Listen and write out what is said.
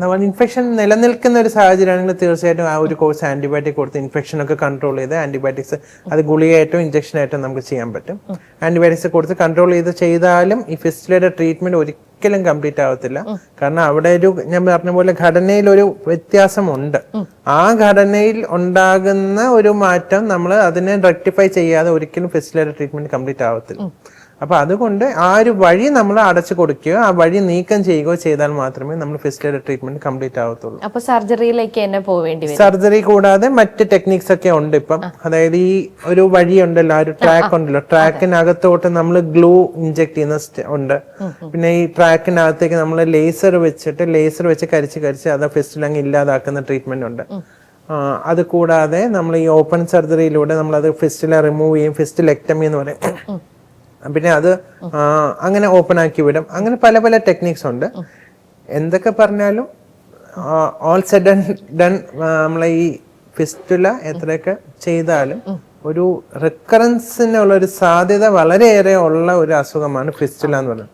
നമ്മൾ ഇൻഫെക്ഷൻ നിലനിൽക്കുന്ന ഒരു സാഹചര്യമാണെങ്കിൽ തീർച്ചയായിട്ടും ആ ഒരു കോഴ്സ് ആന്റിബയോട്ടിക് കൊടുത്ത് ഇൻഫെക്ഷൻ ഒക്കെ കൺട്രോൾ ചെയ്ത് ആന്റിബയോട്ടിക്സ് അത് ഗുളികയായിട്ടോ ഇഞ്ചക്ഷനായിട്ടോ നമുക്ക് ചെയ്യാൻ പറ്റും. ആന്റിബയോട്ടിക്സ് കൊടുത്ത് കൺട്രോൾ ചെയ്താലും ഈ ഫിസ്റ്റുലയുടെ ട്രീറ്റ്മെന്റ് ഒരിക്കലും കംപ്ലീറ്റ് ആവത്തില്ല. കാരണം അവിടെ ഞാൻ പറഞ്ഞ പോലെ ഘടനയിൽ ഒരു വ്യത്യാസമുണ്ട്. ആ ഘടനയിൽ ഉണ്ടാകുന്ന ഒരു മാറ്റം നമ്മൾ അതിനെ റെക്ടിഫൈ ചെയ്യാതെ ഒരിക്കലും ഫിസ്റ്റുലയുടെ ട്രീറ്റ്മെന്റ് കംപ്ലീറ്റ് ആവത്തില്ല. അപ്പൊ അതുകൊണ്ട് ആ ഒരു വഴി നമ്മൾ അടച്ചു കൊടുക്കുകയോ ആ വഴി നീക്കം ചെയ്യുകയോ ചെയ്താൽ മാത്രമേ നമ്മൾ ഫിസ്റ്റുലയുടെ ട്രീറ്റ്മെന്റ് കംപ്ലീറ്റ് ആവത്തുള്ളൂ. അപ്പൊ സർജറിയിലേക്ക് തന്നെ പോവേണ്ടി വരും. സർജറി കൂടാതെ മറ്റ് ടെക്നിക്സ് ഒക്കെ ഉണ്ട് ഇപ്പം. അതായത് ഈ ഒരു വഴി ഉണ്ടല്ലോ, ഒരു ട്രാക്ക് ഉണ്ടല്ലോ, ട്രാക്കിനകത്തോട്ട് നമ്മൾ ഗ്ലൂ ഇഞ്ചെക്ട് ചെയ്യുന്ന ഉണ്ട്. പിന്നെ ഈ ട്രാക്കിനകത്തേക്ക് നമ്മൾ ലേസർ വെച്ച് കരിച്ച് അത് ഫിസ്റ്റുല അങ്ങ് ഇല്ലാതാക്കുന്ന ട്രീറ്റ്മെന്റ് ഉണ്ട്. അത് കൂടാതെ നമ്മൾ ഈ ഓപ്പൺ സർജറിയിലൂടെ നമ്മൾ അത് ഫിസ്റ്റുല റിമൂവ് ചെയ്യും, ഫിസ്റ്റുലെക്ടമി എന്ന് പറയും. പിന്നെ അത് അങ്ങനെ ഓപ്പൺ ആക്കി വിടും. അങ്ങനെ പല പല ടെക്നിക്സ് ഉണ്ട്. എന്തൊക്കെ പറഞ്ഞാലും ഓൾ സെഡ് ആൻഡ് ഡൺ നമ്മളെ ഈ ഫിസ്റ്റുല എത്രയൊക്കെ ചെയ്താലും ഒരു റിക്കറൻസിനുള്ള ഒരു സാധ്യത വളരെയേറെ ഉള്ള ഒരു അസുഖമാണ് ഫിസ്റ്റുല എന്ന് പറയുന്നത്.